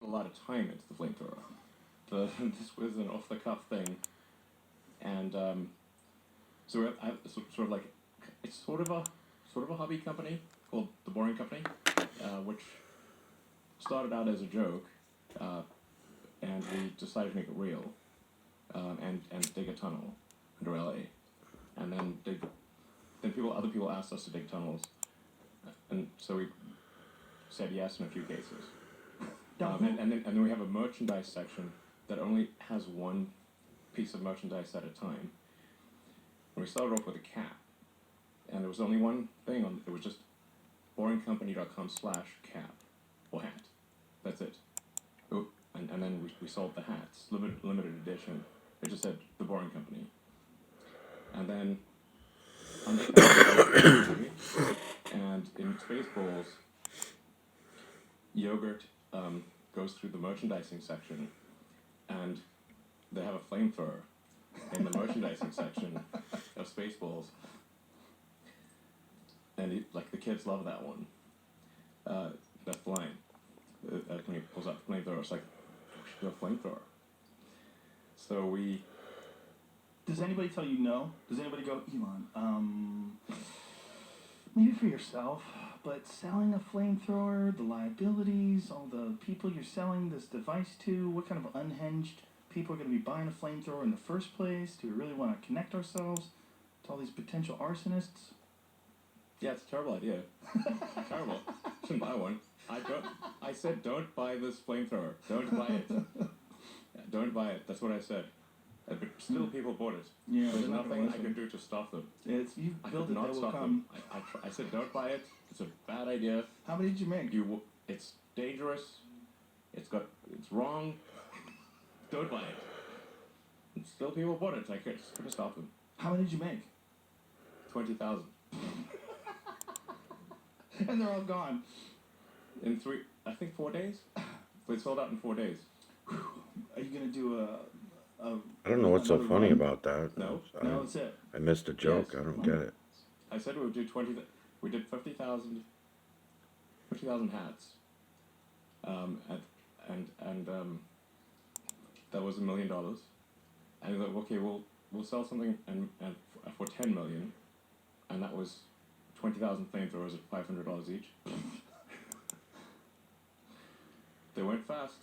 a lot of time into the flamethrower. This was an off-the-cuff thing, and so I sort of like it's sort of a hobby company called the Boring Company, which started out as a joke, and we decided to make it real, and dig a tunnel under LA, and then other people asked us to dig tunnels, and so we said yes in a few cases. And then we have a merchandise section that only has one piece of merchandise at a time. And we started off with a cap, and there was only one thing on it. Was just boringcompany.com/cap or hat. That's it. And then we sold the hats, limited edition. It just said the Boring Company. And then and in Spaceballs, Yogurt goes through the merchandising section, and they have a flamethrower in the merchandising section of Spaceballs, and like the kids love that one. That's the line. When he pulls out the flamethrower, it's like, we should do a flamethrower. So we. Does anybody tell you no? Does anybody go, Elon, maybe for yourself, but selling a flamethrower, the liabilities, all the people you're selling this device to, what kind of unhinged people are going to be buying a flamethrower in the first place? Do we really want to connect ourselves to all these potential arsonists? Yeah, it's a terrible idea. Terrible. Shouldn't buy one. I said don't buy this flamethrower. Don't buy it. Don't buy it. That's what I said. But still, people bought it. Yeah, there's nothing I can do to stop them. You build it, not they will stop come. them. I said don't buy it. It's a bad idea. How many did you make? It's dangerous. It's wrong. Don't buy it. And still, people bought it. I couldn't stop them. How many did you make? 20,000. And they're all gone. In 4 days. They sold out in 4 days. Are you gonna do I don't know what's so funny about that. No, that's it. I missed a joke. Yes. I don't get it. I said we would do 20. We did 50,000 hats. And that was $1 million. And we thought, okay, we'll sell something and for $10 million, and that was 20,000 flamethrowers at $500 each. They went fast.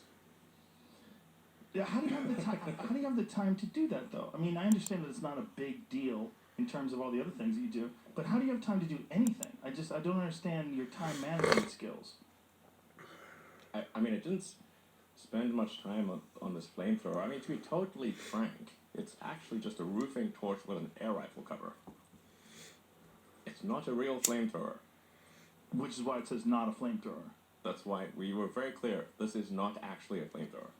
Yeah, how do you have the time? How do you have the time to do that, though? I mean, I understand that it's not a big deal in terms of all the other things that you do, but how do you have time to do anything? I don't understand your time management skills. I mean, I didn't spend much time on this flamethrower. I mean, to be totally frank, it's actually just a roofing torch with an air rifle cover. It's not a real flamethrower. Which is why it says not a flamethrower. That's why we were very clear. This is not actually a flamethrower.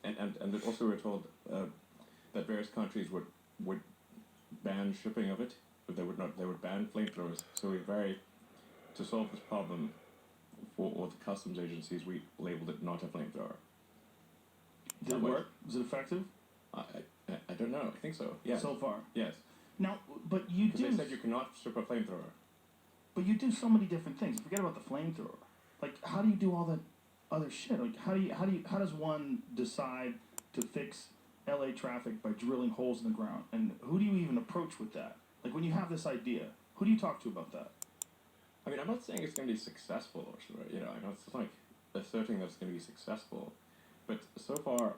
And also we were told that various countries would ban shipping of it, but they would ban flamethrowers. So to solve this problem for all the customs agencies, we labeled it not a flamethrower. Did it work? Was it effective? I don't know. I think so. Yeah. So far. Yes. Now, but you do. They said you cannot strip a flamethrower. But you do so many different things. Forget about the flamethrower. Like, how do you do all that other shit? Like, how does one decide to fix LA traffic by drilling holes in the ground? And who do you even approach with that? Like, when you have this idea, who do you talk to about that? I mean, I'm not saying it's going to be successful, or I know it's like asserting that it's going to be successful, but so far,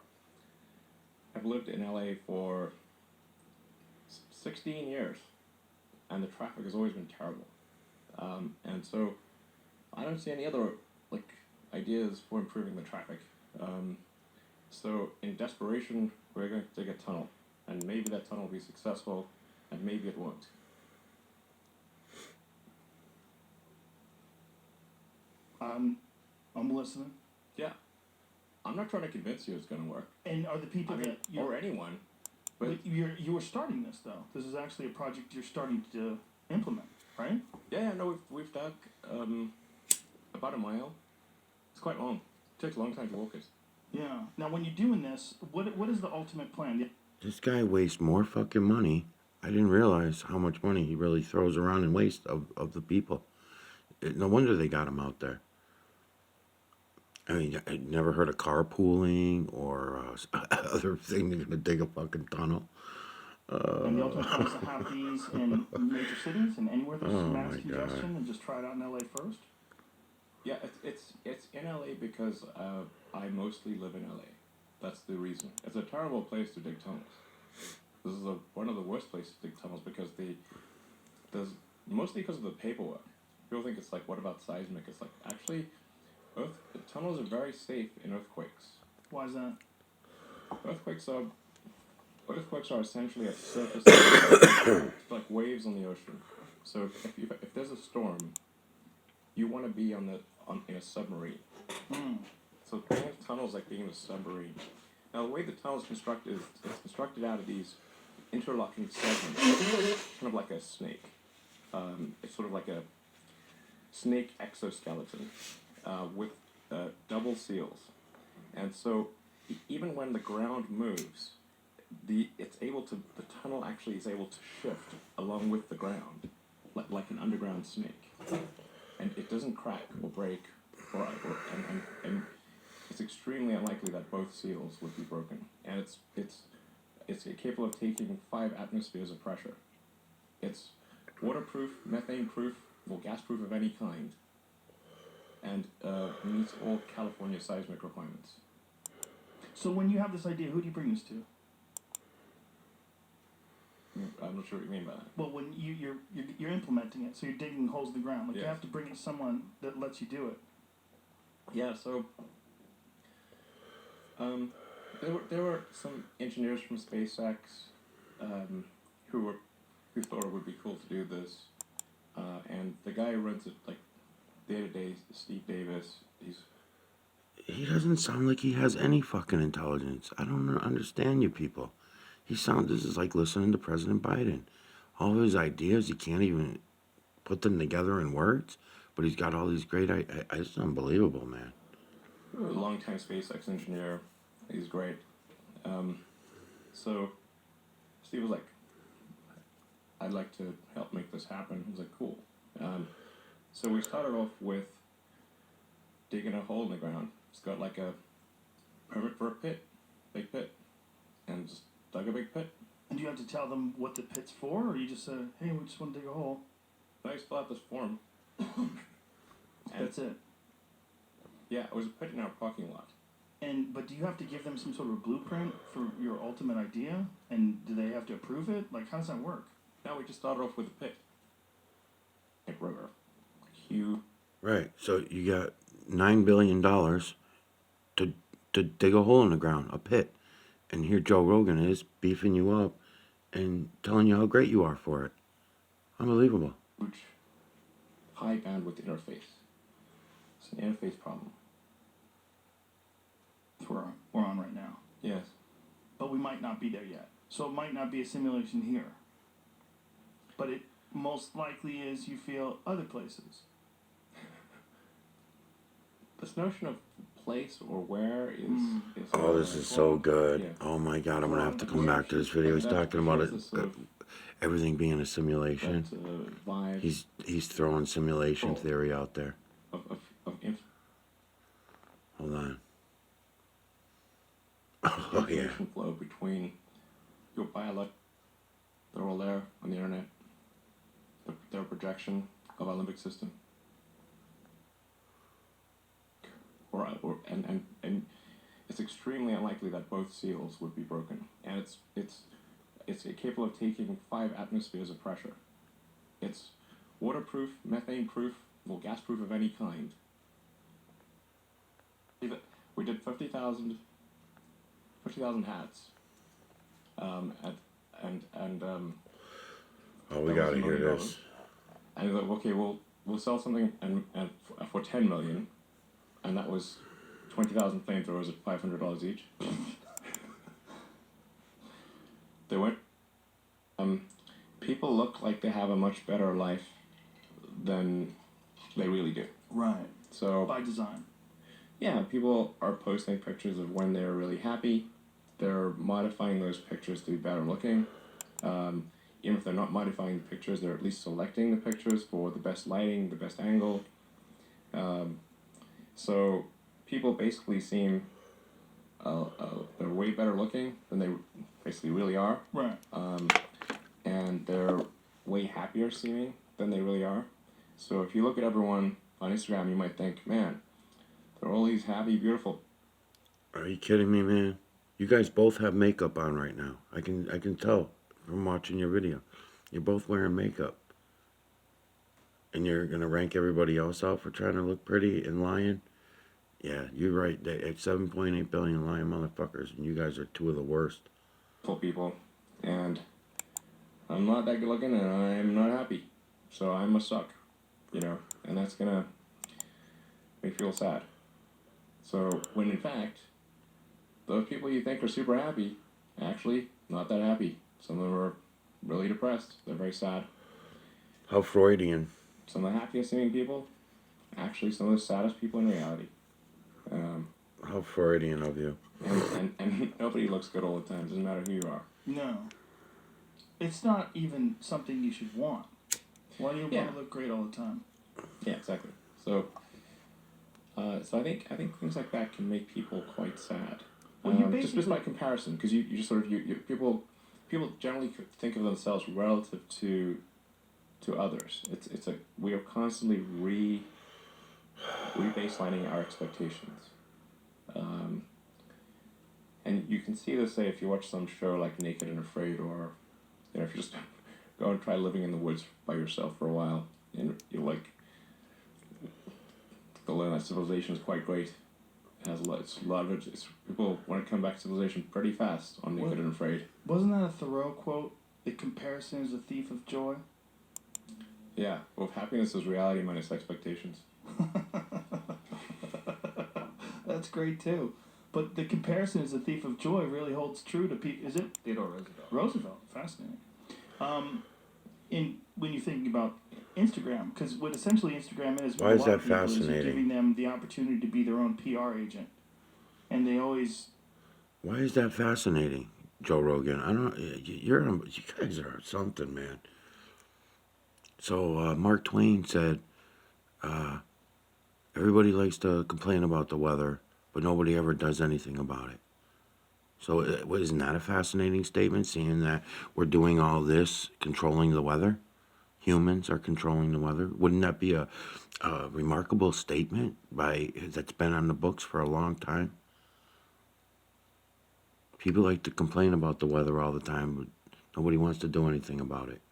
I've lived in LA for 16 years, and the traffic has always been terrible, and so I don't see any other ideas for improving the traffic. So in desperation, we're going to dig a tunnel, and maybe that tunnel will be successful, and maybe it won't. I'm listening. Yeah. I'm not trying to convince you it's going to work. And are the people or anyone. But you were starting this, though. This is actually a project you're starting to implement, right? Yeah, no, we've dug about a mile. It's quite long. It takes a long time to walk it. Yeah. Now, when you're doing this, what is the ultimate plan? This guy wastes more fucking money. I didn't realize how much money he really throws around and wastes of the people. No wonder they got him out there. I mean, I never heard of carpooling or other thing. They're gonna dig a fucking tunnel. And the ultimate plan is to have these in major cities and anywhere there's Oh mass my congestion god. and just try it out in LA first. Yeah, it's in LA because I mostly live in LA. That's the reason. It's a terrible place to dig tunnels. This is one of the worst places to dig tunnels because there's mostly because of the paperwork. People think it's like, what about seismic? It's like, actually, tunnels are very safe in earthquakes. Why is that? Earthquakes are essentially a surface it's like waves on the ocean. So if there's a storm, you want to be in a submarine. So think of tunnels like being in a submarine. Now the way the tunnel is constructed is it's constructed out of these interlocking segments, kind of like a snake. It's sort of like a snake exoskeleton with double seals, and so even when the ground moves, the tunnel actually is able to shift along with the ground, like an underground snake, and it doesn't crack or break, and it's extremely unlikely that both seals would be broken, and it's capable of taking 5 atmospheres of pressure. It's waterproof, methane-proof, or gas-proof of any kind, and meets all California seismic requirements. So when you have this idea, who do you bring this to? I'm not sure what you mean by that. Well, when you're implementing it, so you're digging holes in the ground. Like you Yes. have to bring it to someone that lets you do it. Yeah, so there were some engineers from SpaceX who thought it would be cool to do this, and the guy who runs it like day to day, Steve Davis. He doesn't sound like he has any fucking intelligence. I don't understand you people. This is like listening to President Biden. All of his ideas, he can't even put them together in words, but he's got all these great ideas. It's unbelievable, man. A longtime SpaceX engineer. He's great. So Steve was like, I'd like to help make this happen. I was like, cool. So we started off with digging a hole in the ground. It's got like a permit for a pit, big pit, and just dug a big pit. And do you have to tell them what the pit's for, or you just say, hey, we just want to dig a hole? I just fill out this form. That's it. Yeah, it was a pit in our parking lot. But do you have to give them some sort of a blueprint for your ultimate idea? And do they have to approve it? Like, how does that work? No, we just started off with a pit. Like river. Huge. Right. So you got $9 billion to dig a hole in the ground, a pit. And here Joe Rogan is beefing you up and telling you how great you are for it. Unbelievable. Huge, high bandwidth interface. It's an interface problem. That's where we're on right now. Yes. But we might not be there yet. So it might not be a simulation here. But it most likely is, you feel, other places. This notion of place or where is Oh, this is so good. Yeah. Oh my god, I'm gonna have to come back to this video. He's talking about it, everything being a simulation. Vibe He's throwing simulation theory out there. of Hold on. Oh yeah. information flow between your pilot, they're all there on the internet, their projection of our limbic system, and it's extremely unlikely that both seals would be broken, and it's capable of taking 5 atmospheres of pressure. It's waterproof, methane-proof, or gas-proof of any kind. We did 50,000 hats. Oh, we gotta hear this. And he's like, okay, we'll sell something and for $10 million, and that was 20,000 flamethrowers at $500 each. They went. People look like they have a much better life than they really do. Right. So By design. yeah, people are posting pictures of when they're really happy. They're modifying those pictures to be better looking. Even if they're not modifying the pictures, they're at least selecting the pictures for the best lighting, the best angle. So people basically seem they're way better looking than they basically really are. Right. And they're way happier seeming than they really are. So if you look at everyone on Instagram, you might think, man, they're all these happy, beautiful. Are you kidding me, man? You guys both have makeup on right now. I can tell from watching your video. You're both wearing makeup. And you're going to rank everybody else out for trying to look pretty and lying? Yeah, you're right. It's 7.8 billion lying motherfuckers, and you guys are two of the worst. People. And I'm not that good looking, and I'm not happy. So I must suck. You know? And that's going to make me feel sad. So when in fact, those people you think are super happy, actually not that happy. Some of them are really depressed. They're very sad. How Freudian. Some of the happiest seeming people, actually some of the saddest people in reality. How Freudian of you. And nobody looks good all the time. Doesn't matter who you are. No. It's not even something you should want. Why do you want to look great all the time? Yeah, exactly. So I think things like that can make people quite sad. Well, you just by comparison, because you just sort of people generally think of themselves relative to others. It's a we are constantly rebaselining our expectations. And you can see this, say, if you watch some show like Naked and Afraid, or if you just go and try living in the woods by yourself for a while, and you'll learn that civilization is quite great. It has a lot of it. People want to come back to civilization pretty fast on Naked and Afraid. Wasn't that a Thoreau quote? The comparison is a thief of joy. Yeah, well, happiness is reality minus expectations. That's great too. But the comparison is a thief of joy really holds true to people. Is it? Theodore Roosevelt. Roosevelt. Fascinating. When you think about Instagram, because what essentially Instagram is, Why is that people fascinating? you're giving them the opportunity to be their own PR agent, and they always. Why is that fascinating, Joe Rogan? I don't. You guys are something, man. So Mark Twain said, everybody likes to complain about the weather, but nobody ever does anything about it. So isn't that a fascinating statement, seeing that we're doing all this, controlling the weather? Humans are controlling the weather. Wouldn't that be a remarkable statement that's been on the books for a long time? People like to complain about the weather all the time, but nobody wants to do anything about it.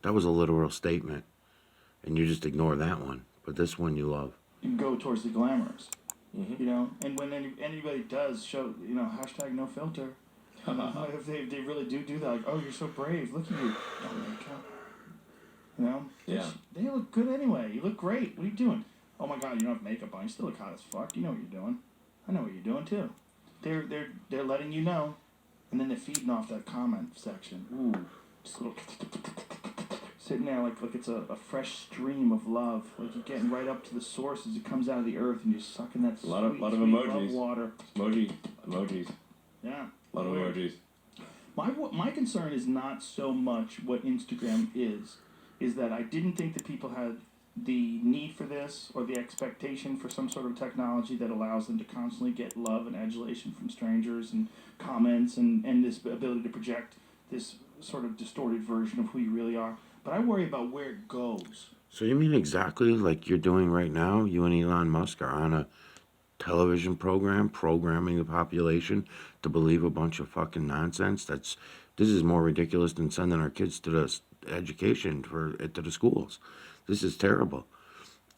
That was a literal statement, and you just ignore that one. But this one you love. You go towards the glamorous, Mm-hmm. and when anybody does show, hashtag no filter, if they really do that, like, oh, you're so brave, look at you, no makeup, Yeah. they look good anyway, you look great, what are you doing? Oh my god, you don't have makeup on, you still look hot as fuck, you know what you're doing, I know what you're doing too. They're letting you know, and then they're feeding off that comment section, ooh, just a little sitting there like it's a fresh stream of love. Like you're getting right up to the source as it comes out of the earth, and you're sucking that lot of sweet emojis. love water. Emojis. Yeah. A lot of emojis. My concern is not so much what Instagram is that I didn't think that people had the need for this or the expectation for some sort of technology that allows them to constantly get love and adulation from strangers and comments and this ability to project this sort of distorted version of who you really are. But I worry about where it goes. So you mean exactly like you're doing right now? You and Elon Musk are on a television program programming the population to believe a bunch of fucking nonsense? This is more ridiculous than sending our kids to the education to the schools. This is terrible.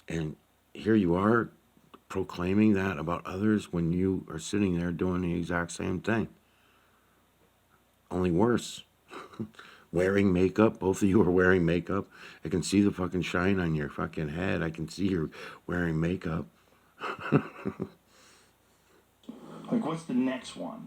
And here you are proclaiming that about others when you are sitting there doing the exact same thing. Only worse. Wearing makeup, both of you are wearing makeup. I can see the fucking shine on your fucking head. I can see you're wearing makeup. Like, what's the next one?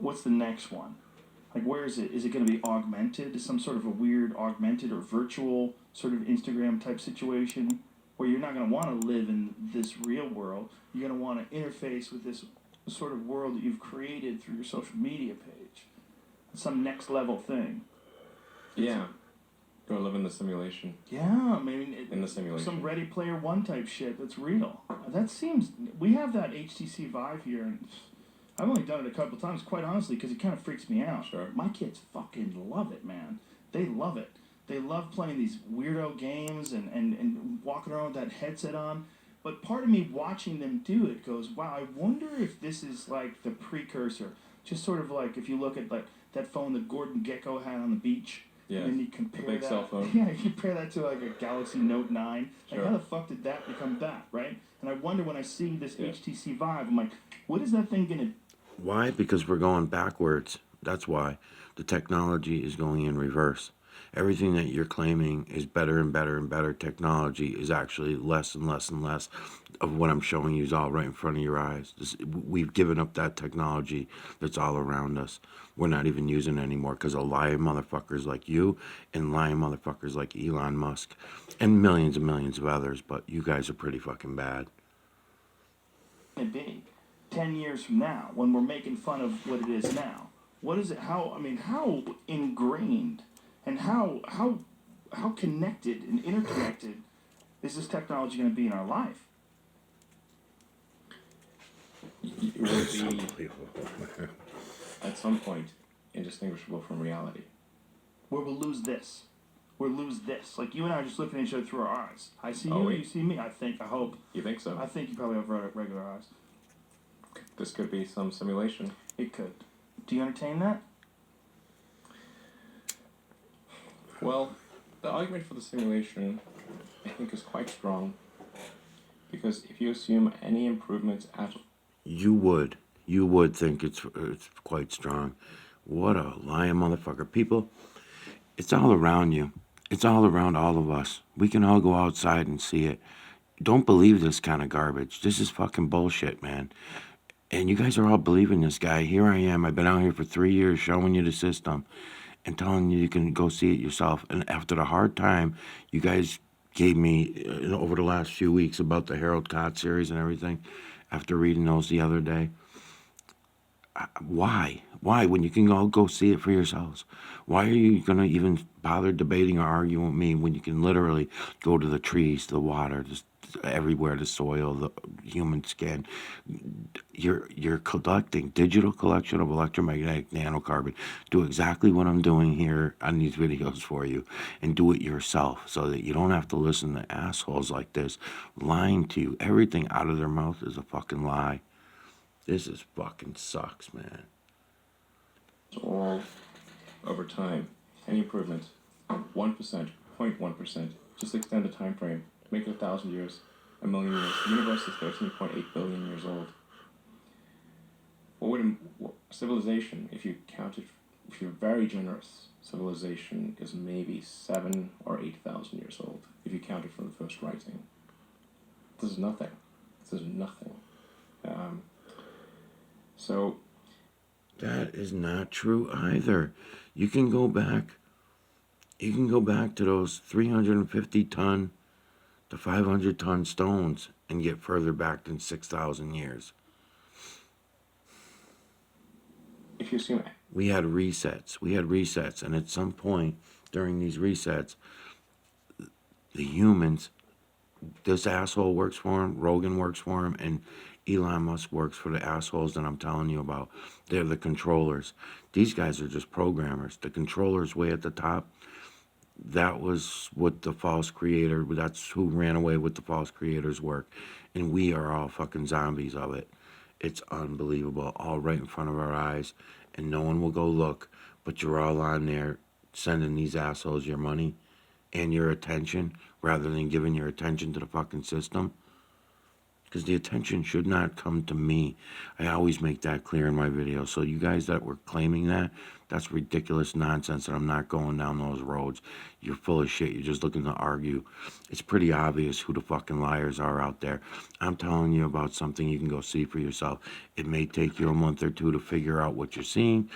Like, where is it? Is it going to be augmented? Some sort of a weird augmented or virtual sort of Instagram type situation where you're not going to want to live in this real world. You're going to want to interface with this sort of world that you've created through your social media page. Some next level thing. Yeah. Go live in the simulation. Yeah, I mean, In the simulation. some Ready Player One type shit that's real. That seems. We have that HTC Vive here, and I've only done it a couple times, quite honestly, because it kind of freaks me out. Sure. My kids fucking love it, man. They love it. They love playing these weirdo games and walking around with that headset on. But part of me watching them do it goes, wow, I wonder if this is like the precursor. Just sort of like if you look at like that phone that Gordon Gekko had on the beach. Yeah. And then you compare big that. cell phone. Yeah, you compare that to like a Galaxy Note 9. Like, Sure. how the fuck did that become that, right? And I wonder when I see this Yeah. HTC Vive, I'm like, what is that thing gonna? Why? Because we're going backwards. That's why. The technology is going in reverse. Everything that you're claiming is better and better and better technology is actually less and less and less of what I'm showing you is all right in front of your eyes. We've given up that technology that's all around us. We're not even using it anymore because of lying motherfuckers like you and lying motherfuckers like Elon Musk and millions of others. But you guys are pretty fucking bad. It be 10 years from now when we're making fun of what it is now? What is it? How ingrained and how connected and interconnected is this technology going to be in our life? It will be, at some point, indistinguishable from reality. Where we'll lose this. We'll lose this. Like you and I are just looking at each other through our eyes. I see Oh, you, wait. you see me. I hope. You think so? I think you probably have regular eyes. This could be some simulation. It could. Do you entertain that? Well, the argument for the simulation, I think, is quite strong. Because if you assume any improvements at You would think it's quite strong. What a lying motherfucker. People, it's all around you. It's all around all of us. We can all go outside and see it. Don't believe this kind of garbage. This is fucking bullshit, man. And you guys are all believing this guy. Here I am. I've been out here for 3 years showing you the system and telling you can go see it yourself. And after the hard time you guys gave me over the last few weeks about the Harold Cott series and everything, after reading those the other day, why? Why, when you can all go see it for yourselves? Why are you going to even bother debating or arguing with me when you can literally go to the trees, the water, just everywhere, the soil, the human skin? You're collecting digital collection of electromagnetic nanocarbon. Do exactly what I'm doing here on these videos for you, and do it yourself so that you don't have to listen to assholes like this lying to you. Everything out of their mouth is a fucking lie. This is fucking sucks, man. all over time, any improvement, 1%, 0.1%, just extend the time frame, make it 1,000 years, 1,000,000 years. The universe is 13.8 billion years old. Civilization, if you counted, if you're very generous, civilization is maybe 7 or 8,000 years old, if you counted from the first writing. This is nothing. This is nothing. So That is not true either. You can go back to those 350-ton to 500-ton stones and get further back than 6,000 years. if you assume We had resets, and at some point during these resets, the humans, this asshole works for him, Rogan works for him, and Elon Musk works for the assholes that I'm telling you about. They're the controllers. These guys are just programmers. The controllers way at the top, that was what the false creator, that's who ran away with the false creator's work. And we are all fucking zombies of it. It's unbelievable, all right in front of our eyes, and no one will go look, but you're all on there sending these assholes your money and your attention rather than giving your attention to the fucking system. Because the attention should not come to me. I always make that clear in my videos. So you guys that were claiming that, that's ridiculous nonsense, and I'm not going down those roads. You're full of shit. You're just looking to argue. It's pretty obvious who the fucking liars are out there. I'm telling you about something you can go see for yourself. It may take you a month or two to figure out what you're seeing.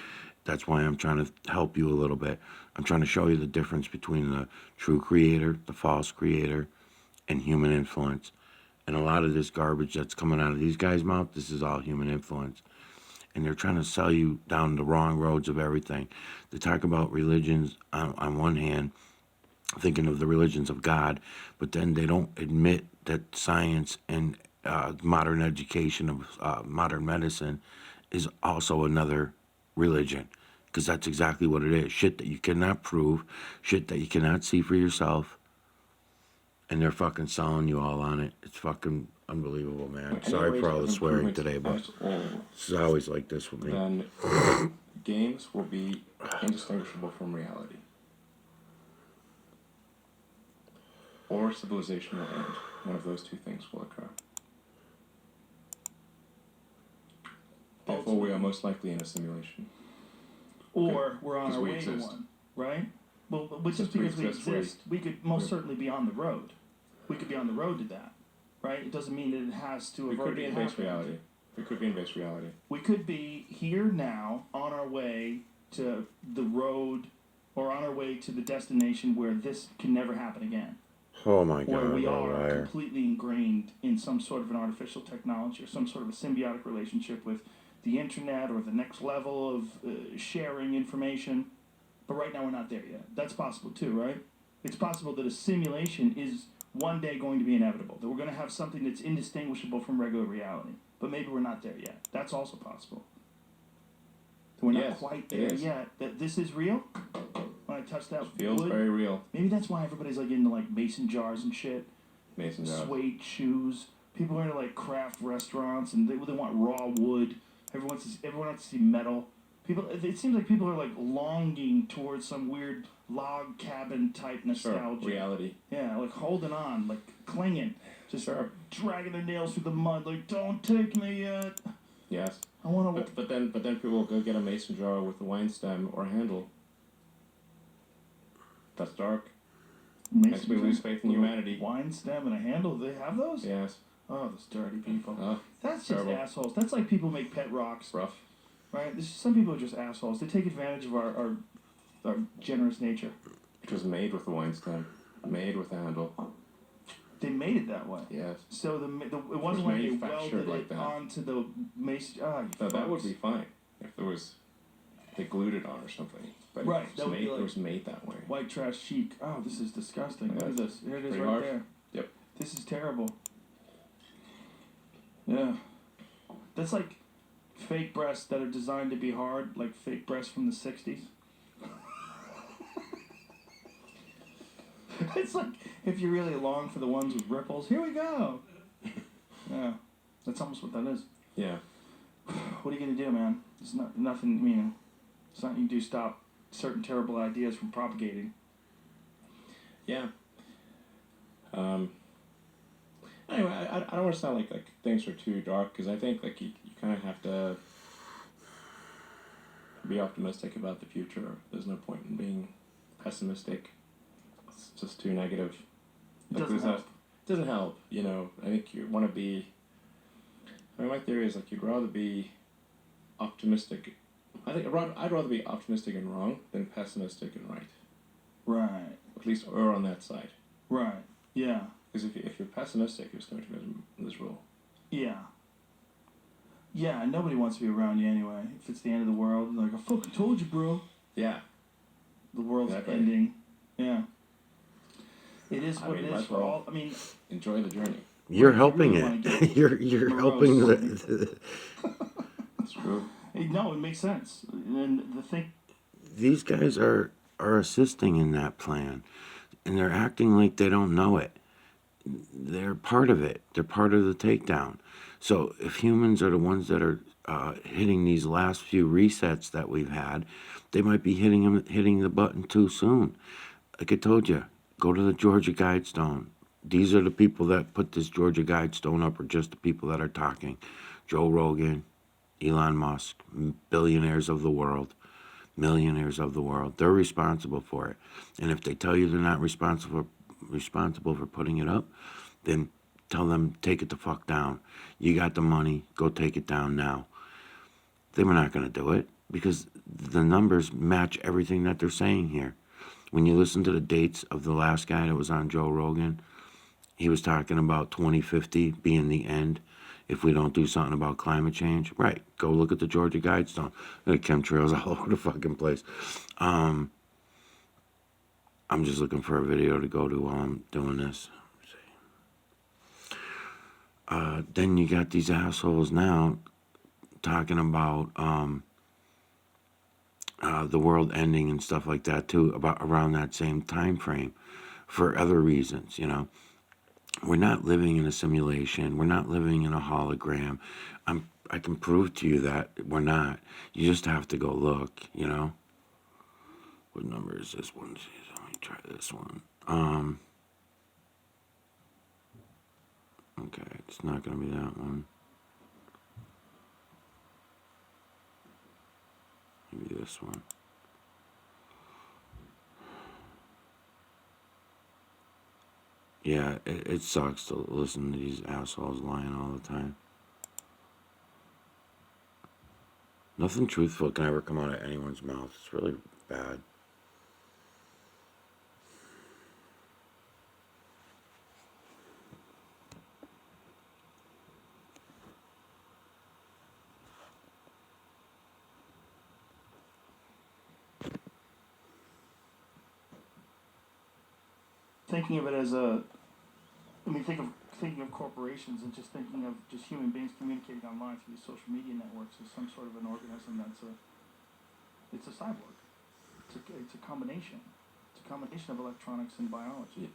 That's why I'm trying to help you a little bit. I'm trying to show you the difference between the true creator, the false creator, and human influence. And a lot of this garbage that's coming out of these guys' mouth, this is all human influence. And they're trying to sell you down the wrong roads of everything. They talk about religions on one hand, thinking of the religions of God, but then they don't admit that science and modern education of modern medicine is also another religion, because that's exactly what it is. Shit that you cannot prove, shit that you cannot see for yourself, and they're fucking selling you all on it. It's fucking unbelievable, man. Any Sorry rate for all of the swearing improvement today, but at all, this is always like this with me. then games will be indistinguishable from reality. Or civilization will end. One of those two things will occur. Therefore, we are most likely in a simulation. Or we're on Because our we way to exist. one, right? Well, which is Just we because we exist, exist. We could most we- certainly be on the road. We could be on the road to that, right? It doesn't mean that it has to We have could already be in base happened. reality. We could be in base reality. We could be here now on our way to the road or on our way to the destination where this can never happen again. Oh my Where God, we what a are liar. completely ingrained in some sort of an artificial technology or some sort of a symbiotic relationship with the internet or the next level of sharing information. But right now we're not there yet. That's possible too, right? It's possible that a simulation is one day going to be inevitable, that we're going to have something that's indistinguishable from regular reality. But maybe we're not there yet. That's also possible. We're not Yes, quite it there is. yet. That this is real. When I touched that Feels wood, very real. maybe that's why everybody's like into like mason jars and shit, Mason jars. suede shoes. People are into like craft restaurants and they want raw wood. Everyone wants to see metal. It seems like people are like longing towards some weird log cabin type nostalgia. Sure, reality. Yeah, like holding on, like clinging, just Sure. dragging their nails through the mud, like don't take me yet. Yes. I want to. But then people will go get a mason jar with a wine stem or a handle. That's dark. Makes me lose faith in humanity. Wine stem and a handle. Do they have those? Yes. Oh, those dirty people. Oh, That's just terrible. assholes. That's like people make pet rocks, rough. right? Some people are just assholes. They take advantage of our generous nature. It was made with a wine stem. Made with a handle. They made it that way. Yes. So it wasn't was like they manufactured welded like it that. onto the mason. Oh, you No, that would fucks. be fine if there was they glued it on or something. But Right, it that was, would be made, like it was made that way. White trash chic. Oh, this is disgusting. Look at this. Here it is Pretty right harsh. there. Yep. This is terrible. Yeah. That's like fake breasts that are designed to be hard, like fake breasts from the 60s. It's like if you really long for the ones with ripples, here we go. Yeah. That's almost what that is. Yeah. What are you going to do, man? There's nothing, I mean, there's nothing you can do to stop certain terrible ideas from propagating. Yeah. Anyway, I don't want to sound like things are too dark because I think like you kind of have to be optimistic about the future. There's no point in being pessimistic. It's just too negative. It doesn't help. It doesn't help. You know, I think you want to be. I mean, my theory is like you'd rather be optimistic. I'd rather be optimistic and wrong than pessimistic and right. Right. At least err on that side. Right. Yeah. Because if you're pessimistic, you're just going to be miserable. Yeah. Yeah, and nobody wants to be around you anyway. If it's the end of the world, like, I fucking told you, bro. Yeah. The world's Exactly. ending. Yeah. It is I what mean, it might is as for well. all. I mean, Enjoy the journey. You're Right, helping you really it. wanna get You're morose. helping the It's true. no, it makes sense. And the thing. these guys are assisting in that plan, and they're acting like they don't know it. They're part of it. They're part of the takedown. So if humans are the ones that are hitting these last few resets that we've had, they might be hitting the button too soon. Like I told you, go to the Georgia Guidestone. These are the people that put this Georgia Guidestone up, or just the people that are talking. Joe Rogan, Elon Musk, billionaires of the world, millionaires of the world. They're responsible for it. And if they tell you they're not responsible for putting it up, then tell them, take it the fuck down. You got the money, go take it down now. They were not going to do it because the numbers match everything that they're saying here. When you listen to the dates of the last guy that was on Joe Rogan, he was talking about 2050 being the end if we don't do something about climate change. Right. Go look at the Georgia Guidestone. There are chemtrails all over the fucking place. I'm just looking for a video to go to while I'm doing this. Then you got these assholes now talking about the world ending and stuff like that too, about around that same time frame, for other reasons. You know, we're not living in a simulation. We're not living in a hologram. I can prove to you that we're not. You just have to go look. You know. What number is this one? Jeez, let me try this one. Okay, it's not gonna be that one. Maybe this one. Yeah, it sucks to listen to these assholes lying all the time. Nothing truthful can ever come out of anyone's mouth. It's really bad. Thinking of it as thinking of corporations and just thinking of just human beings communicating online through these social media networks as some sort of an organism it's a cyborg. It's a combination. It's a combination of electronics and biology.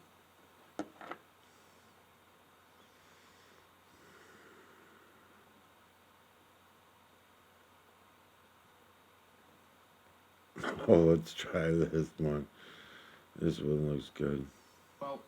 Oh, let's try this one. This one looks good. Well,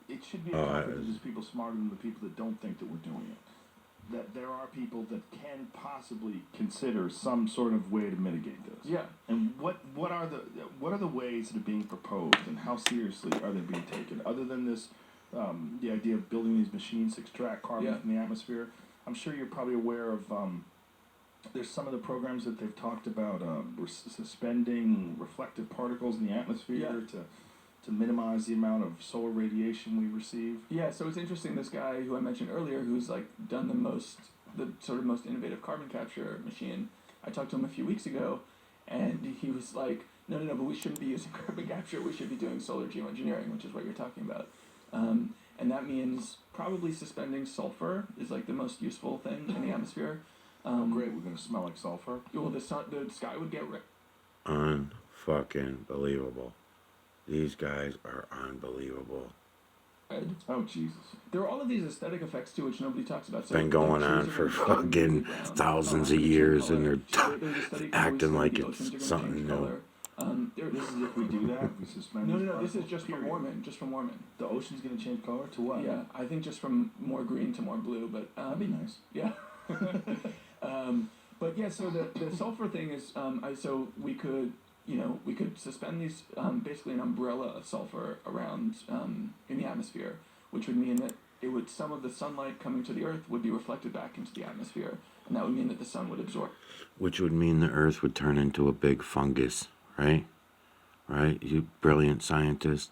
it should be a topic of just people smarter than the people that don't think that we're doing it. That there are people that can possibly consider some sort of way to mitigate this. Yeah. And what are the ways that are being proposed, and how seriously are they being taken? Other than this, the idea of building these machines to extract carbon from the atmosphere. I'm sure you're probably aware of. There's some of the programs that they've talked about suspending reflective particles in the atmosphere to minimize the amount of solar radiation we receive. Yeah, so it's interesting, this guy who I mentioned earlier, who's like done the sort of most innovative carbon capture machine, I talked to him a few weeks ago, and he was like, no, but we shouldn't be using carbon capture, we should be doing solar geoengineering, which is what you're talking about. And that means probably suspending sulfur is like the most useful thing in the atmosphere. Great, we're going to smell like sulfur. Well, the sky would get Unfucking believable. These guys are unbelievable. red. Oh, Jesus. There are all of these aesthetic effects too, which nobody talks about. So Been going on for fucking thousands of years, and they're acting like it's something new. This is if we do that, we suspend. No, this is just from Warman. Just from Warman. The ocean's going to change color to what? Yeah, I think just from more green to more blue, but that'd be nice. Yeah. But yeah, so the sulfur thing is, so we could suspend these, basically an umbrella of sulfur around in the atmosphere, which would mean that some of the sunlight coming to the Earth would be reflected back into the atmosphere, and that would mean that the sun would absorb. Which would mean the Earth would turn into a big fungus, right? Right, you brilliant scientist.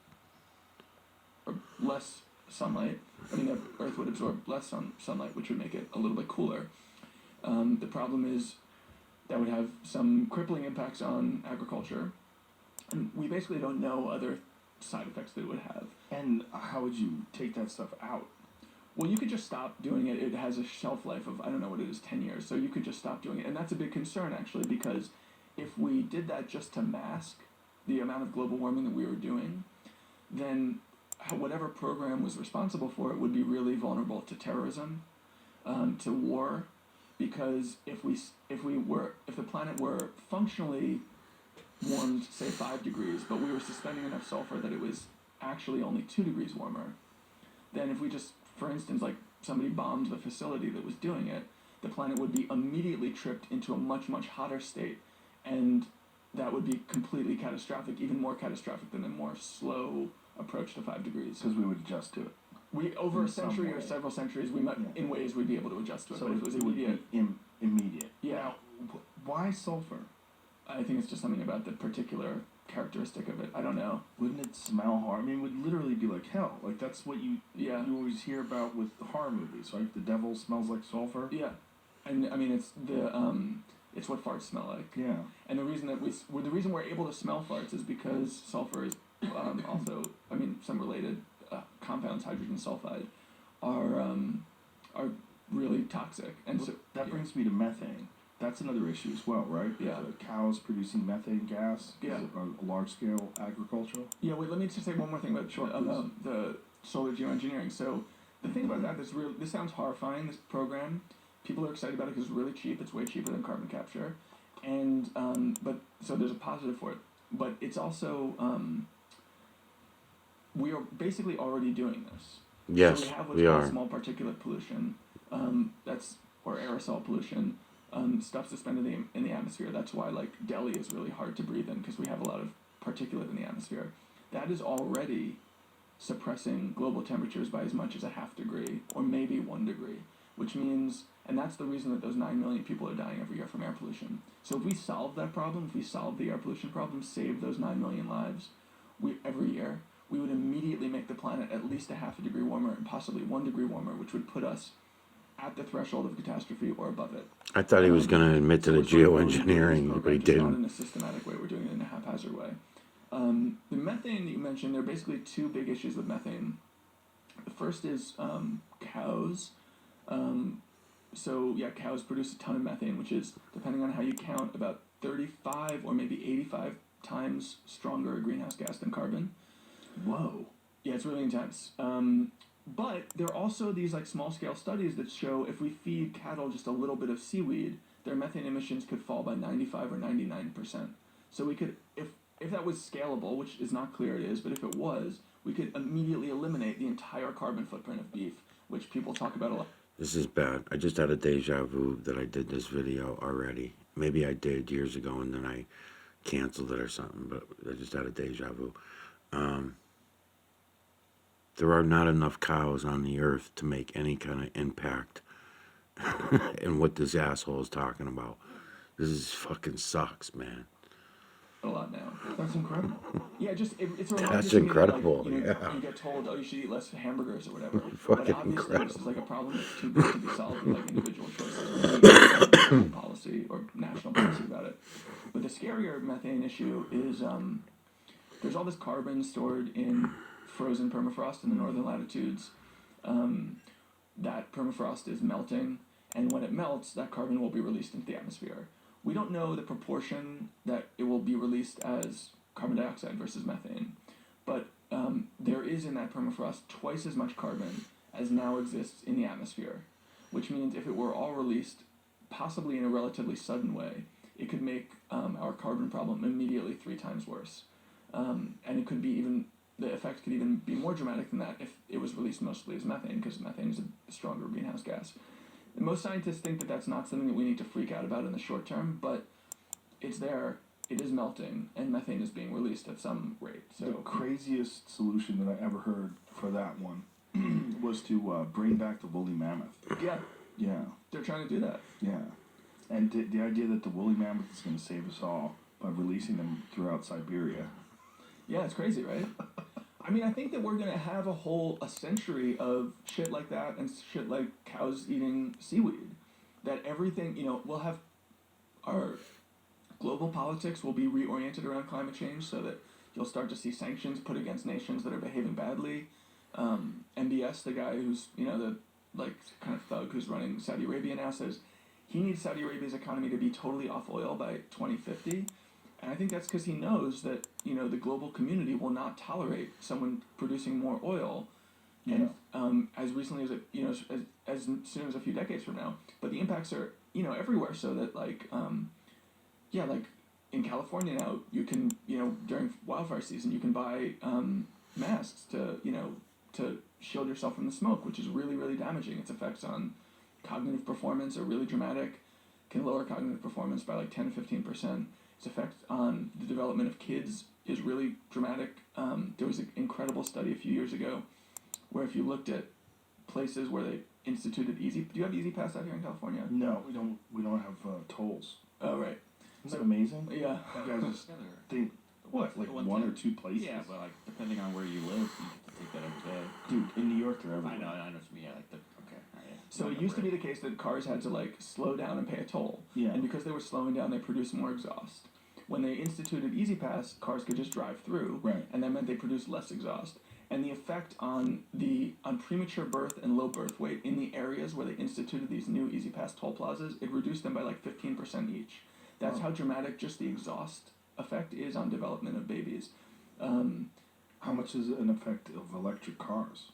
Or less sunlight. I mean, the Earth would absorb less sunlight, which would make it a little bit cooler. The problem is that would have some crippling impacts on agriculture. And we basically don't know other side effects that it would have. And how would you take that stuff out? Well, you could just stop doing it. It has a shelf life of, I don't know what it is, 10 years. So you could just stop doing it. And that's a big concern, actually, because if we did that just to mask the amount of global warming that we were doing, then whatever program was responsible for it would be really vulnerable to terrorism, to war, because if the planet were functionally warmed, say 5 degrees, but we were suspending enough sulfur that it was actually only 2 degrees warmer, then if we just, for instance, like somebody bombed the facility that was doing it, the planet would be immediately tripped into a much, much hotter state, and that would be completely catastrophic, even more catastrophic than a more slow approach to 5 degrees. Because we would adjust to it. We over a century or several centuries, we might, in ways, we'd be able to adjust to it. So but if it was it would immediate. be immediate. Yeah. Now, why sulfur? I think it's just something about the particular characteristic of it. I don't know. Wouldn't it smell hard? I mean, it would literally be like hell. Like, that's what you always hear about with the horror movies, right? The devil smells like sulfur. Yeah, and I mean it's what farts smell like. Yeah. And the reason that the reason we're able to smell farts is because sulfur is also, I mean, some related compounds, hydrogen sulfide, are really toxic. And so That brings me to methane. That's another issue as well, right? Yeah. The cows producing methane gas. Yeah. Is it a large scale agricultural? Yeah, wait, let me just say one more thing about the solar geoengineering. So the thing about that this sounds horrifying, this program. People are excited about it because it's really cheap. It's way cheaper than carbon capture. And, but, so there's a positive for it. But it's also, we are basically already doing this. Yes, so we have what's we called are. small particulate pollution, or aerosol pollution, stuff suspended in the atmosphere. That's why like Delhi is really hard to breathe in because we have a lot of particulate in the atmosphere. That is already suppressing global temperatures by as much as 0.5 degree or maybe 1 degree, which means, and that's the reason that those 9 million people are dying every year from air pollution. So if we solve that problem, if we solve the air pollution problem, save those 9 million lives, every year, we would immediately make the planet at least 0.5 degree warmer and possibly 1 degree warmer, which would put us at the threshold of catastrophe or above it. I thought he was going to admit to the we're sort of building this geoengineering, but program he just not didn't. in a systematic way. We're doing it in a haphazard way. The methane that you mentioned, there are basically two big issues with methane. The first is cows. Cows produce a ton of methane, which is, depending on how you count, about 35 or maybe 85 times stronger a greenhouse gas than carbon. Whoa. Yeah, it's really intense. But there are also these like small scale studies that show if we feed cattle just a little bit of seaweed, their methane emissions could fall by 95 or 99%. So we could, if that was scalable, which is not clear it is, but if it was, we could immediately eliminate the entire carbon footprint of beef, which people talk about a lot. This is bad. I just had a deja vu that I did this video already. Maybe I did years ago and then I canceled it or something, but I just had a deja vu. There are not enough cows on the earth to make any kind of impact in what this asshole is talking about. This is fucking sucks, man. A lot now. That's incredible. Yeah, it's a reminder That's to me that, incredible, like, yeah. you get told, oh, you should eat less hamburgers or whatever. Fucking But obviously incredible. this is like a problem that's too big to be solved with like individual choices. We need policy or national policy about it. But the scarier methane issue is there's all this carbon stored in frozen permafrost in the northern latitudes. That permafrost is melting, and when it melts, that carbon will be released into the atmosphere. We don't know the proportion that it will be released as carbon dioxide versus methane, but there is in that permafrost twice as much carbon as now exists in the atmosphere, which means if it were all released, possibly in a relatively sudden way, it could make our carbon problem immediately 3 times worse. And it could be even, the effect could even be more dramatic than that if it was released mostly as methane, because methane is a stronger greenhouse gas. And most scientists think that that's not something that we need to freak out about in the short term, but it's there, it is melting, and methane is being released at some rate. So The craziest solution that I ever heard for that one was to bring back the woolly mammoth. yeah, Yeah, they're trying to do that. yeah. And the idea that the woolly mammoth is going to save us all by releasing them throughout Siberia. Yeah, it's crazy, right? I mean, I think that we're going to have a century of shit like that and shit like cows eating seaweed. That everything, we'll have our global politics will be reoriented around climate change so that you'll start to see sanctions put against nations that are behaving badly. MBS, the guy who's, the kind of thug who's running Saudi Arabia now, says he needs Saudi Arabia's economy to be totally off oil by 2050. And I think that's because he knows that, the global community will not tolerate someone producing more oil. Yeah. And as recently as, as soon as a few decades from now. But the impacts are, everywhere. So that, in California now, you can, during wildfire season, you can buy masks to shield yourself from the smoke, which is really, really damaging. Its effects on cognitive performance are really dramatic, can lower cognitive performance by 10 to 15%. Its effect on the development of kids is really dramatic. There was an incredible study a few years ago where if you looked at places where they instituted do you have Easy Pass out here in California? No, we don't have tolls. Oh, right. Isn't that amazing? Yeah. You guys just think, what, one or two places? Yeah, but depending on where you live, you have to take that every day. Dude, in New York, they're everywhere. I know what you mean. Yeah, okay. All right. So it used to be the case that cars had to slow down and pay a toll. Yeah. And because they were slowing down, they produced more exhaust. When they instituted Easy Pass, cars could just drive through, Right. and that meant they produced less exhaust. And the effect on premature birth and low birth weight in the areas where they instituted these new Easy Pass toll plazas, it reduced them by like 15% each. That's how dramatic just the exhaust effect is on development of babies. How much is an effect of electric cars?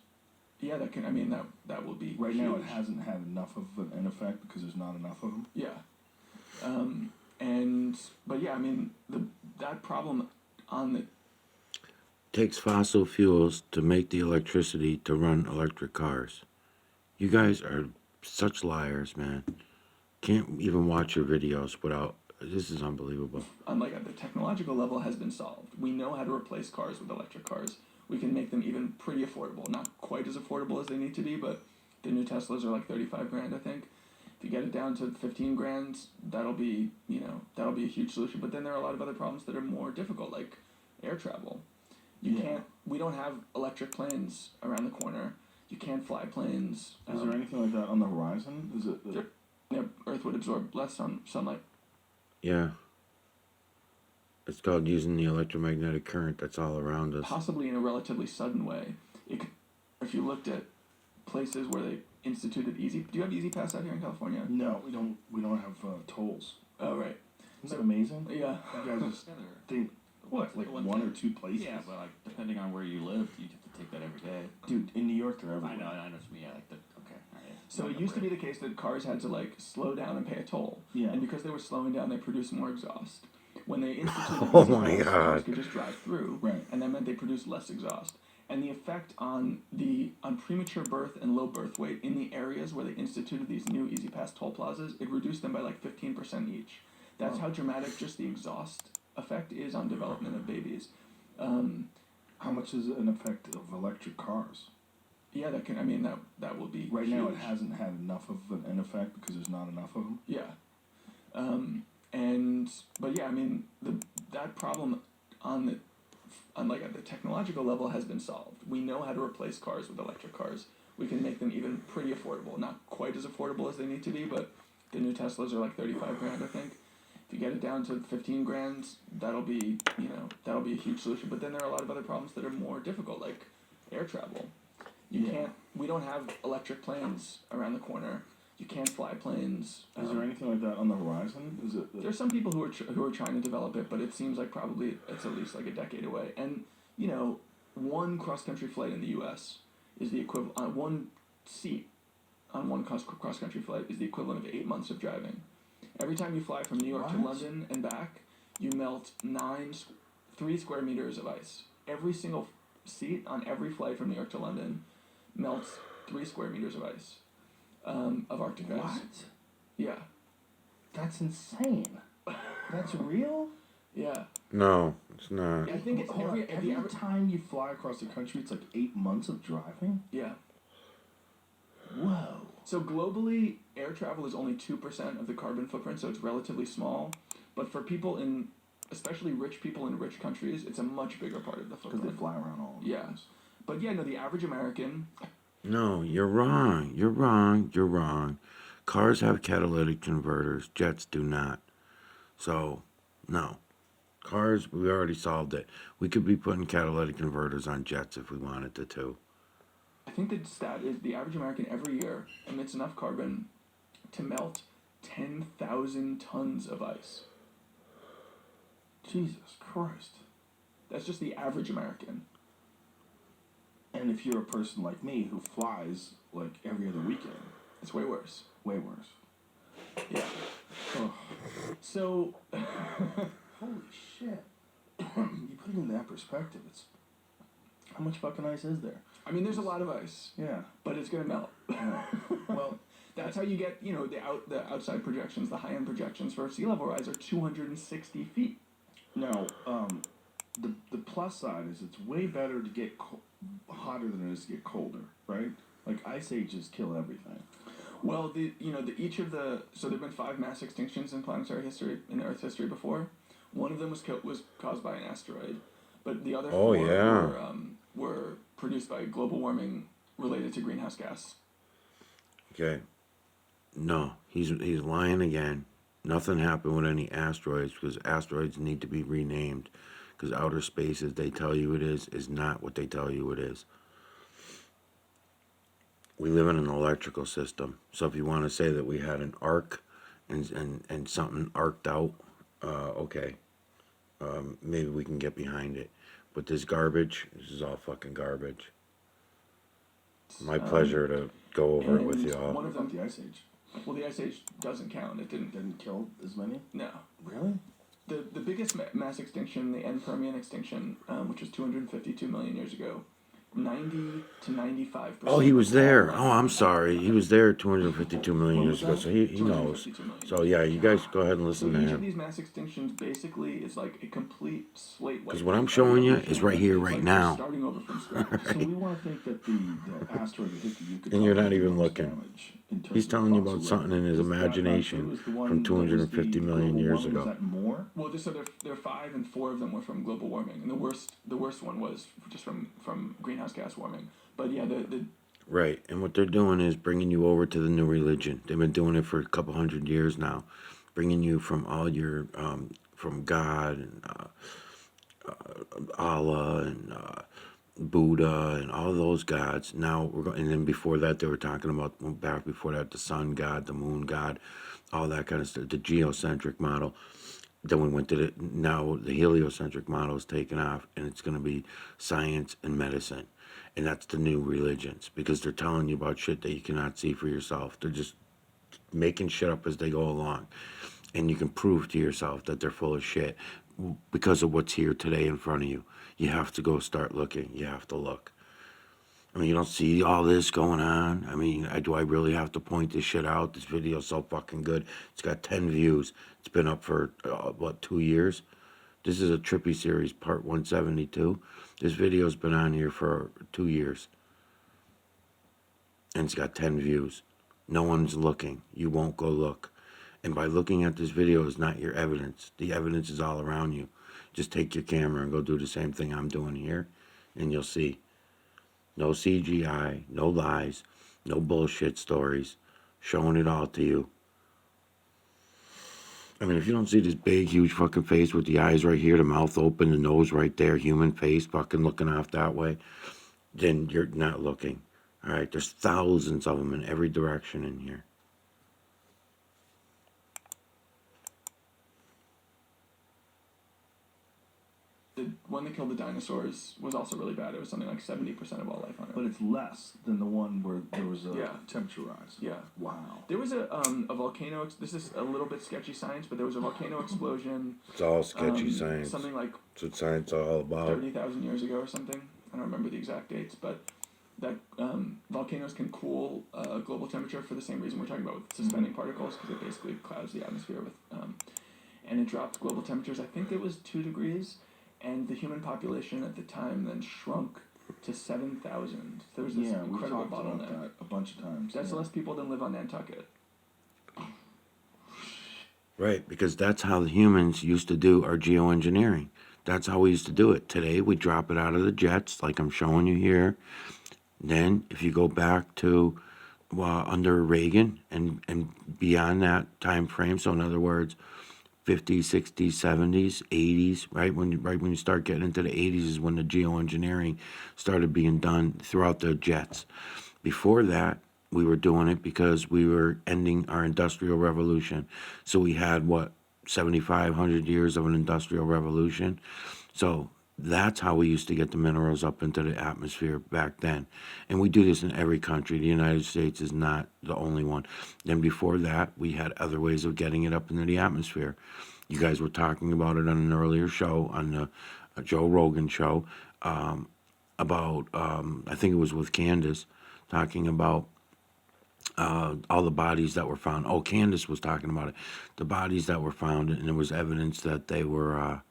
Yeah, that will be Right huge. now, it hasn't had enough of an effect because there's not enough of them. Yeah. But yeah, that problem on the Takes fossil fuels to make the electricity to run electric cars. You guys are such liars, man. Can't even watch your videos without. This is unbelievable. on like at the technological level has been solved. We know how to replace cars with electric cars. We can make them even pretty affordable. Not quite as affordable as they need to be, but the new Teslas are like 35 grand, I think. If you get it down to 15 grand, that'll be a huge solution. But then there are a lot of other problems that are more difficult, like air travel. We don't have electric planes around the corner. You can't fly planes. Is there anything like that on the horizon? Is it? Earth would absorb less sunlight. Yeah. It's called using the electromagnetic current that's all around us. Possibly in a relatively sudden way. If you looked at places where they instituted Easy, do you have Easy Pass out here in California? No, we don't. We don't have tolls. Oh right. Isn't that amazing? Yeah. You guys just Yeah, think what, like One one thing- or two places? Yeah, but like depending on where you live, you have to take that every day. Dude, in New York, they're everywhere. I know what you mean. Yeah, like okay, alright. So it used to be the case that cars had to like slow down and pay a toll. Yeah. And because they were slowing down, they produced more exhaust. When they instituted Oh Easy my Pass, cars God. could just drive through, Right. and that meant they produced less exhaust. And the effect on premature birth and low birth weight in the areas where they instituted these new Easy Pass toll plazas, it reduced them by like 15% each. That's how dramatic just the exhaust effect is on development of babies. How much is an effect of electric cars? Yeah, that will be Right huge. now, it hasn't had enough of an effect because there's not enough of them. Yeah. But yeah, that problem on like at the technological level has been solved. We know how to replace cars with electric cars. We can make them even pretty affordable. Not quite as affordable as they need to be, but the new Teslas are like 35 grand, I think. If you get it down to 15 grand, that'll be a huge solution. But then there are a lot of other problems that are more difficult, like air travel. We don't have electric planes around the corner. You can't fly planes. Is there anything like that on the horizon? Is it? There's some people who are trying to develop it, but it seems like probably it's at least like a decade away. And one cross-country flight in the U.S. is the equivalent. One seat on one cross-country flight is the equivalent of 8 months of driving. Every time you fly from New York to What? London and back, you melt 3 square meters of ice. Every single seat on every flight from New York to London melts 3 square meters of ice. Of Arctic ice. What? Yeah. That's insane. That's real? Yeah. No, it's not. I think it's Hold on, every time you fly across the country, it's like 8 months of driving? Yeah. Whoa. So globally, air travel is only 2% of the carbon footprint, so it's relatively small. But for people especially rich people in rich countries, it's a much bigger part of the Because footprint. they fly around all over. Yeah. But yeah, no, the average American, No, you're wrong. You're wrong. You're wrong. Cars have catalytic converters. Jets do not. So, no. Cars, we already solved it. We could be putting catalytic converters on jets if we wanted to, too. I think the stat is the average American every year emits enough carbon to melt 10,000 tons of ice. Jesus Christ. That's just the average American. And if you're a person like me who flies like every other weekend, It's way worse. way worse. Yeah. Oh, So, holy shit. You put it in that perspective, it's... How much fucking ice is there? there's a lot of ice, Yeah. but it's gonna melt. Yeah. Well, That's how you get, the outside projections, the high-end projections for sea level rise are 260 feet. now, the plus side is it's way better to get hotter than it is to get colder, right? Like ice ages kill everything. Well, so there've been 5 mass extinctions in planetary history, in Earth's history before. One of them was caused by an asteroid, but the other Oh, 4 yeah. were produced by global warming related to greenhouse gas. Okay. No, he's lying again. Nothing happened with any asteroids because asteroids need to be renamed because outer space, as they tell you it is not what they tell you it is. We live in an electrical system. So if you want to say that we had an arc and something arced out, okay. Maybe we can get behind it. But this garbage, this is all fucking garbage. My pleasure to go over it with and y'all. one of them, the Ice Age? well, the Ice Age doesn't count. It didn't. Kill as many? No. Really? The biggest mass extinction, the end Permian extinction, which was 252 million years ago, 90 to 95%. Oh, he was of all there. life Oh, I'm on sorry. He was there 252 million When years was ago, that? so he knows. 252 million. So yeah, you guys go ahead and So listen to each of him. these mass extinctions basically is like a complete slate wipe. Because what I'm showing you is right here, It's right like now. Starting over from scratch. So we want to think that the asteroid that hit the Yucatan And you're not did the even most looking. damage in terms He's of telling you fossil about something in his record. Is that not imagination true? Is the one from that was 250 the million global years warming, ago. Was that more? Well, so there are 5, and 4 of them were from global warming, and the worst one was just from greenhouse gas warming. But yeah, the Right, and what they're doing is bringing you over to the new religion. They've been doing it for a couple hundred years now, bringing you from all your from God and Allah and Buddha and all those gods. Now we're going, and then before that they were talking about back before that the sun god, the moon god, all that kind of stuff. The geocentric model. Then we went to now the heliocentric model is taken off, and it's going to be science and medicine. And that's the new religions because they're telling you about shit that you cannot see for yourself. They're just making shit up as they go along. And you can prove to yourself that they're full of shit because of what's here today in front of you. You have to go start looking. You have to look. I mean, you don't see all this going on. I mean, do I really have to point this shit out? This video's so fucking good. It's got 10 views. It's been up for, 2 years? This is a Trippy series, part 172. This video's been on here for 2 years. And it's got 10 views. No one's looking. You won't go look. And by looking at this video is not your evidence. The evidence is all around you. Just take your camera and go do the same thing I'm doing here, and you'll see. No CGI, no lies, no bullshit stories. Showing it all to you. I mean, if you don't see this big, huge fucking face with the eyes right here, the mouth open, the nose right there, human face fucking looking off that way, then you're not looking. All right, there's thousands of them in every direction in here. one that killed the dinosaurs was also really bad. It was something like 70% of all life on Earth. But it's less than the one where there was a Yeah. temperature rise. Yeah. Wow. There was a volcano. This is a little bit sketchy science, but there was a volcano explosion. It's all sketchy science. Something like That's what science is all about. 30,000 years ago or something. I don't remember the exact dates, but that volcanoes can cool global temperature for the same reason we're talking about with suspending particles, because it basically clouds the atmosphere with, and it dropped global temperatures. I think it was 2 degrees, and the human population at the time then shrunk to 7,000. There was this Yeah, we incredible talked about bottleneck. that a bunch of times. That's yeah. less people than live on Nantucket. Right, because that's how the humans used to do our geoengineering. That's how we used to do it. Today, we drop it out of the jets, like I'm showing you here. Then, if you go back to under Reagan and beyond that time frame, so in other words, 50s, 60s, 70s, 80s, right when you start getting into the 80s is when the geoengineering started being done throughout the jets. Before that, we were doing it because we were ending our industrial revolution. So we had 7,500 years of an industrial revolution. So that's how we used to get the minerals up into the atmosphere back then. And we do this in every country. The United States is not the only one. Then before that, we had other ways of getting it up into the atmosphere. You guys were talking about it on an earlier show, on the Joe Rogan show, about, I think it was with Candace, talking about all the bodies that were found. Oh, Candice was talking about it. The bodies that were found, and there was evidence that they were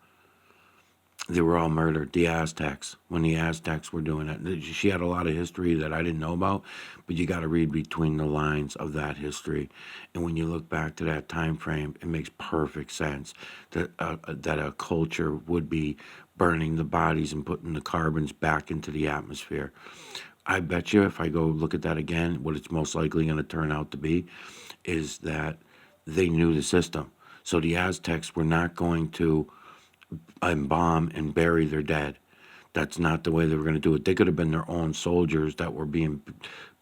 all murdered. The Aztecs, when the Aztecs were doing it. She had a lot of history that I didn't know about, but you got to read between the lines of that history. And when you look back to that time frame, it makes perfect sense that a culture would be burning the bodies and putting the carbons back into the atmosphere. I bet you if I go look at that again, what it's most likely going to turn out to be is that they knew the system. So the Aztecs were not going to embalm and bury their dead. That's not the way they were going to do it. They could have been their own soldiers that were being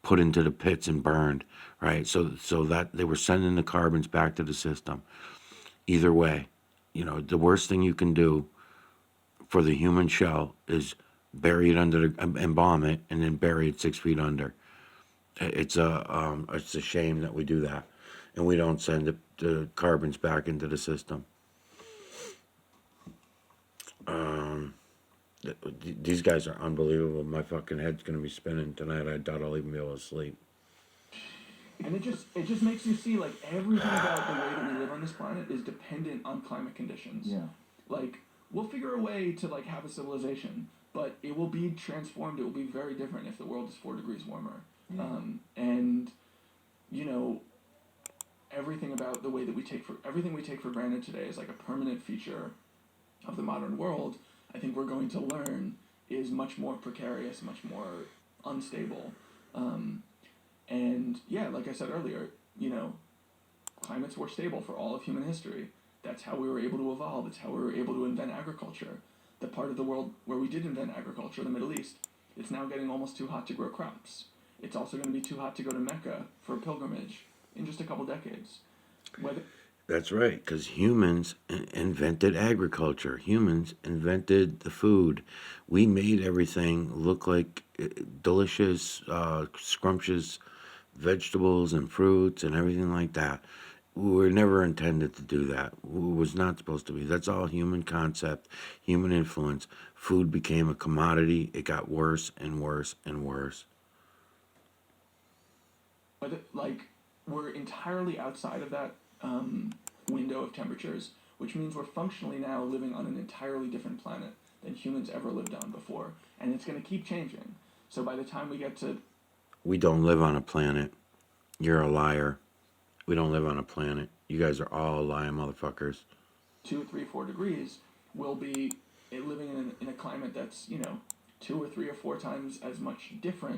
put into the pits and burned, right? So that they were sending the carbons back to the system. Either way, the worst thing you can do for the human shell is bury it under embalm it and then bury it 6 feet under. It's a shame that we do that, and we don't send the carbons back into the system. These guys are unbelievable. My fucking head's gonna be spinning tonight. I doubt I'll even be able to sleep. And it just makes you see like everything about the way that we live on this planet is dependent on climate conditions. Yeah. Like we'll figure a way to like have a civilization, but it will be transformed. It will be very different if the world is 4 degrees warmer. Yeah. And everything about the way that we take for granted today is like a permanent feature of the modern world. I think we're going to learn is much more precarious, much more unstable. And yeah, like I said earlier, climates were stable for all of human history. That's how we were able to evolve. It's how we were able to invent agriculture. The part of the world where we did invent agriculture, the Middle East, it's now getting almost too hot to grow crops. It's also going to be too hot to go to Mecca for a pilgrimage in just a couple decades. That's right, because humans invented agriculture. Humans invented the food. We made everything look like delicious, scrumptious vegetables and fruits and everything like that. We were never intended to do that. It was not supposed to be. That's all human concept, human influence. Food became a commodity. It got worse and worse and worse. But we're entirely outside of that window of temperatures, which means we're functionally now living on an entirely different planet than humans ever lived on before, and it's going to keep changing. So by the time we get to... We don't live on a planet. You're a liar. We don't live on a planet. You guys are all lying motherfuckers. 2, 3, 4 degrees, we'll be living in a climate that's, 2 or 3 or 4 times as much different